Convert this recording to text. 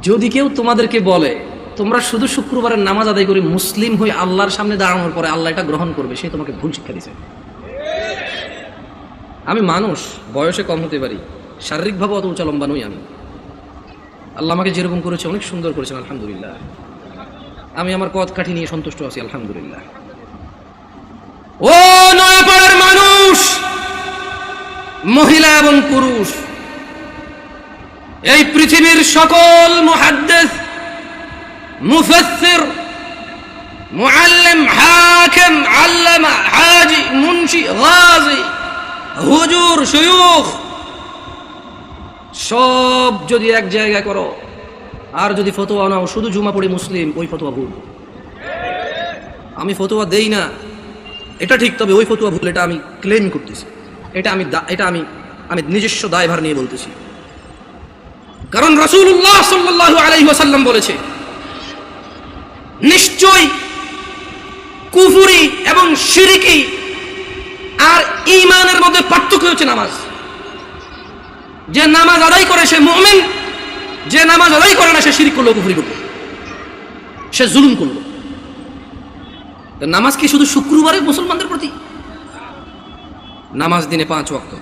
যদি কেউ তোমাদেরকে বলে তোমরা শুধু শুক্রবারের নামাজ আদায় করে মুসলিম হয়ে আল্লাহর সামনে দাঁড়ানোর পরে আল্লাহ এটা গ্রহণ করবে, সে তোমাকে ভুল শিক্ষা দিচ্ছে। আমি মানুষ, বয়সে কম হতে পারি, শারীরিকভাবে অত উঁচা লম্বা নই আমি। আল্লাহ আমাকে যেরকম করেছে অনেক সুন্দর করেছেন, আলহামদুলিল্লাহ। আমি আমার পথ কাঠি নিয়ে সন্তুষ্ট আছি, আলহামদুলিল্লাহ। ও নয়াপাড়ার মানুষ, মহিলা এবং পুরুষ, এই পৃথিবীর সকল মুহাদ্দিস, মুফাসসির, মুআল্লিম, হাকিম, আল্লামা, হাজি, মুন্সি, গাজী, হুজুর, শায়খ সব যদি এক জায়গায় করো আর যদি ফতোয়া নাও শুধু জুমা পড়ি মুসলিম, ওই ফতোয়া ভুল। আমি ফতোয়া দেই না এটা ঠিক, তবে ওই ফতোয়া ভুল, এটা আমি ক্লেম করতেছি, এটা আমি নিজস্ব দায়ভার নিয়ে বলতেছি। কারণ রাসূলুল্লাহ সাল্লাল্লাহু আলাইহি ওয়াসাল্লাম বলেছে, নিশ্চয় কুফরি এবং শিরকি আর ঈমানের মধ্যে পার্থক্য হচ্ছে নামাজ। যে নামাজ আদায় করে সে মুমিন, যে নামাজ আদায় করে না সে শিরক করলো, কুফরি করলো, সে জুলুম করলো। নামাজ কি শুধু শুক্রবারে মুসলমানদের প্রতি? নামাজ দিনে 5 ওয়াক্ত।